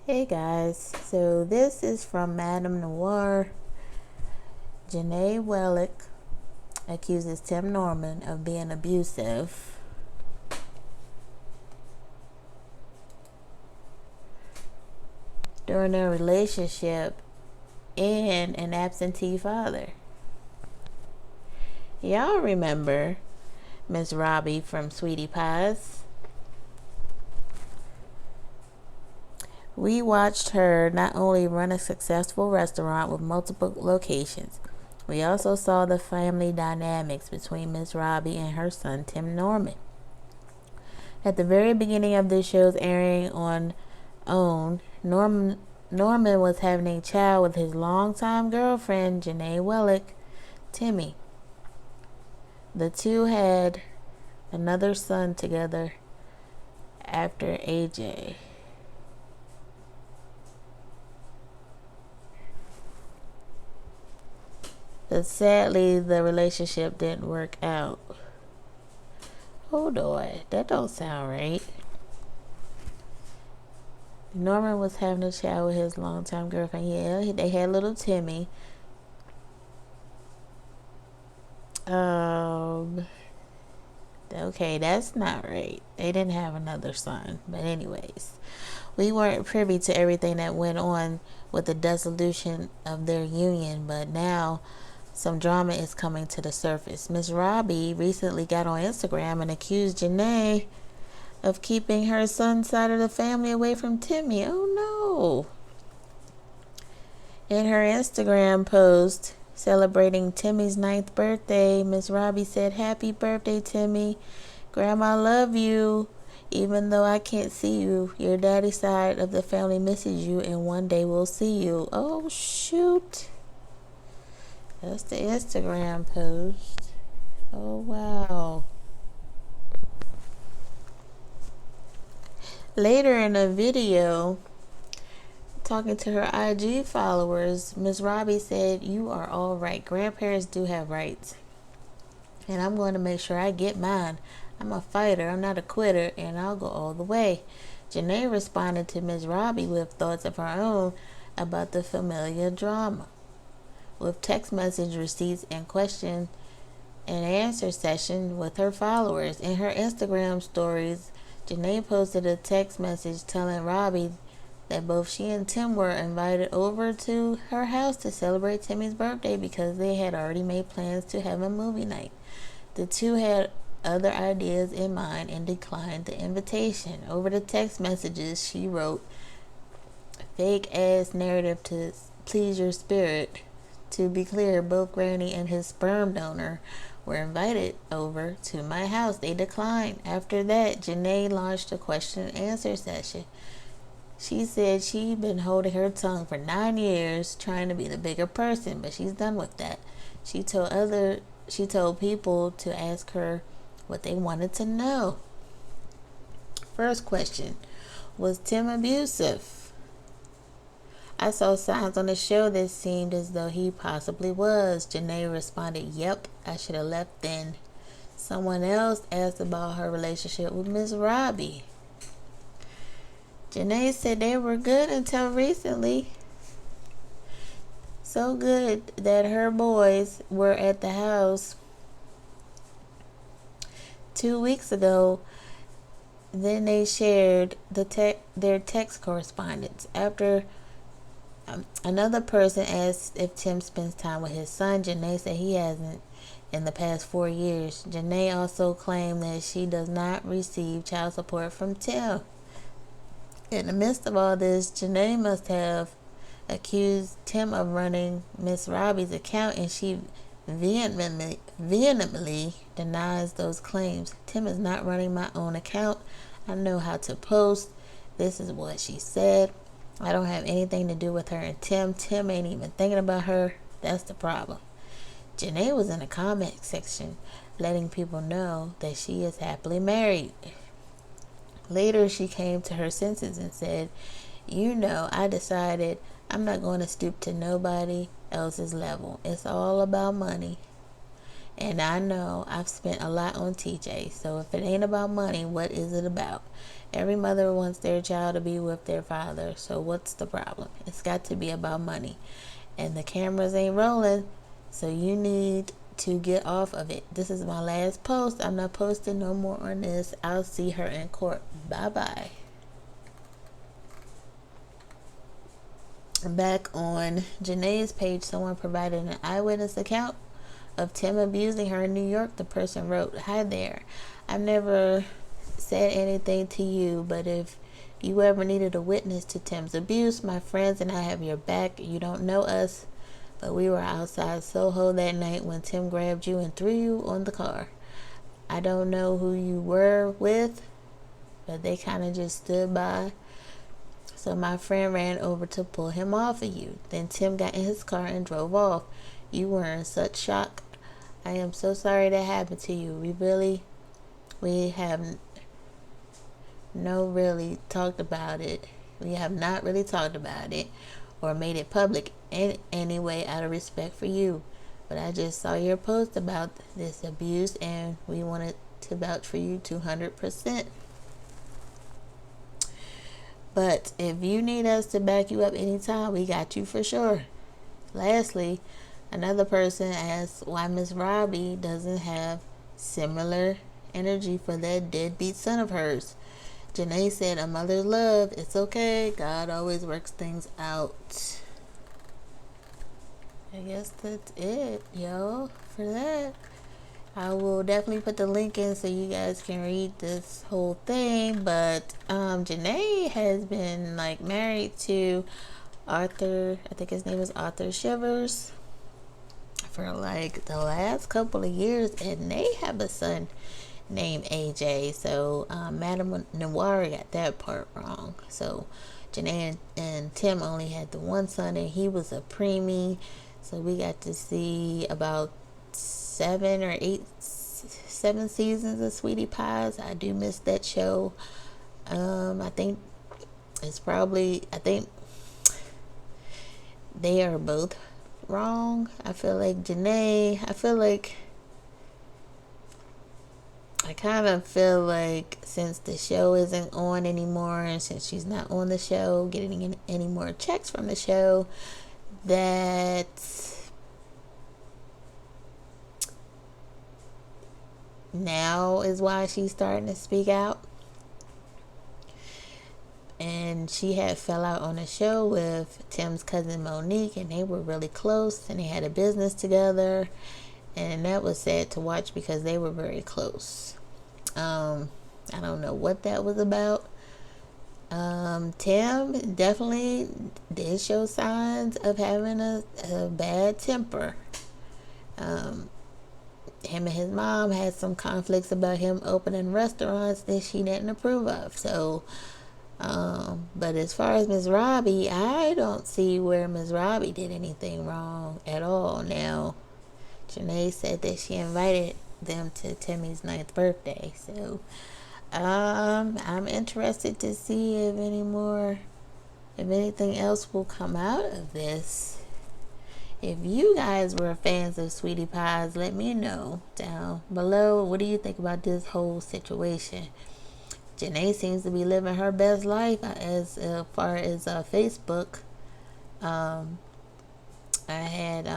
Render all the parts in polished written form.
Hey guys, so this is from Madame Noir. Jenae Wallick accuses Tim Norman of being abusive. During their relationship and an absentee father. Y'all remember Miss Robbie from Sweetie Pies? We watched her not only run a successful restaurant with multiple locations, we also saw the family dynamics between Miss Robbie and her son Tim Norman. At the very beginning of this show's airing on OWN, Norman was having a child with his longtime girlfriend, Jenae Wallick, Timmy. The two had another son together after AJ. But sadly, the relationship didn't work out. Hold on, that don't sound right. Norman was having a child with his longtime girlfriend. Yeah, they had little Timmy. Okay, that's not right. They didn't have another son. But anyways, we weren't privy to everything that went on with the dissolution of their union, but now some drama is coming to the surface. Miss Robbie recently got on Instagram and accused Jenae of keeping her son's side of the family away from Timmy. Oh no. In her Instagram post celebrating Timmy's 9th birthday, Miss Robbie said, "Happy birthday, Timmy. Grandma love you. Even though I can't see you, your daddy's side of the family misses you, and one day we'll see you." Oh shoot. That's the Instagram post. Oh wow. Later in the video, talking to her IG followers, Miss Robbie said, "You are all right. Grandparents do have rights. And I'm going to make sure I get mine. I'm a fighter. I'm not a quitter. And I'll go all the way." Jenae responded to Miss Robbie with thoughts of her own about the familiar drama. With text message receipts and question and answer session with her followers. In her Instagram stories, Jenae posted a text message telling Robbie that both she and Tim were invited over to her house to celebrate Timmy's birthday because they had already made plans to have a movie night. The two had other ideas in mind and declined the invitation. Over the text messages, she wrote, "Fake ass narrative to please your spirit." To be clear, both Granny and his sperm donor were invited over to my house. They declined. After that, Jenae launched a question and answer session. She said she'd been holding her tongue for 9 years, trying to be the bigger person, but she's done with that. She told people to ask her what they wanted to know. First question, was Tim abusive? "I saw signs on the show that seemed as though he possibly was." Jenae responded, "Yep, I should have left then." Someone else asked about her relationship with Miss Robbie. Jenae said they were good until recently. So good that her boys were at the house 2 weeks ago. Then they shared their text correspondence. After another person asked if Tim spends time with his son, Jenae said he hasn't in the past 4 years. Jenae also claimed that she does not receive child support from Tim. In the midst of all this, Jenae must have accused Tim of running Miss Robbie's account, and she vehemently denies those claims. "Tim is not running my own account. I know how to post." This is what she said. "I don't have anything to do with her and Tim. Tim ain't even thinking about her. That's the problem." Jenae was in the comment section letting people know that she is happily married. Later, she came to her senses and said, I decided I'm not going to stoop to nobody else's level. It's all about money. And I know I've spent a lot on TJ. So if it ain't about money, what is it about? Every mother wants their child to be with their father. So what's the problem? It's got to be about money. And the cameras ain't rolling. So you need to get off of it. This is my last post. I'm not posting no more on this. I'll see her in court. Bye-bye. Back on Jenae's page, someone provided an eyewitness account of Tim abusing her in New York. The person wrote, "Hi there. I've never said anything to you, but if you ever needed a witness to Tim's abuse, my friends and I have your back. You don't know us, but we were outside Soho that night when Tim grabbed you and threw you on the car. I don't know who you were with, but they kind of just stood by. So my friend ran over to pull him off of you. Then Tim got in his car and drove off. You were in such shock. I am so sorry that happened to you. We have not really talked about it or made it public in any way out of respect for you. But I just saw your post about this abuse and we wanted to vouch for you 200%. But if you need us to back you up anytime, we got you for sure." Lastly, another person asked why Miss Robbie doesn't have similar energy for that deadbeat son of hers. Jenae said, "A mother's love. It's okay. God always works things out." I guess that's it, y'all, for that. I will definitely put the link in so you guys can read this whole thing. But Jenae has been like married to Arthur, I think his name is Arthur Shivers, for like the last couple of years, and they have a son named AJ. So Madame Noir got that part wrong. So Jenae and Tim only had the one son, and he was a preemie. So we got to see about 7 seasons of Sweetie Pies. I do miss that show. I think they are both wrong. I kind of feel like since the show isn't on anymore, and since she's not on the show getting any more checks from the show, that now is why she's starting to speak out. And she had fell out on a show with Tim's cousin Monique, and they were really close, and they had a business together, and that was sad to watch because they were very close. I don't know what that was about. Tim definitely did show signs of having a bad temper. Him and his mom had some conflicts about him opening restaurants that she didn't approve of. So, but as far as Miss Robbie, I don't see where Miss Robbie did anything wrong at all. Now, Jenae said that she invited them to Timmy's 9th birthday. So, I'm interested to see if anything else will come out of this. If you guys were fans of Sweetie Pies, let me know down below. What do you think about this whole situation? Jenae seems to be living her best life as far as Facebook. I had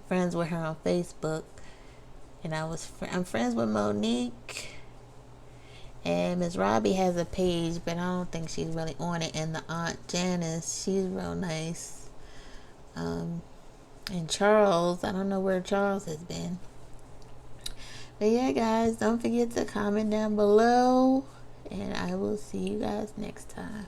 friends with her on Facebook, and I'm friends with Monique. And Miss Robbie has a page, but I don't think she's really on it. And the Aunt Janice, she's real nice. And Charles, I don't know where Charles has been. But yeah, guys, don't forget to comment down below. And I will see you guys next time.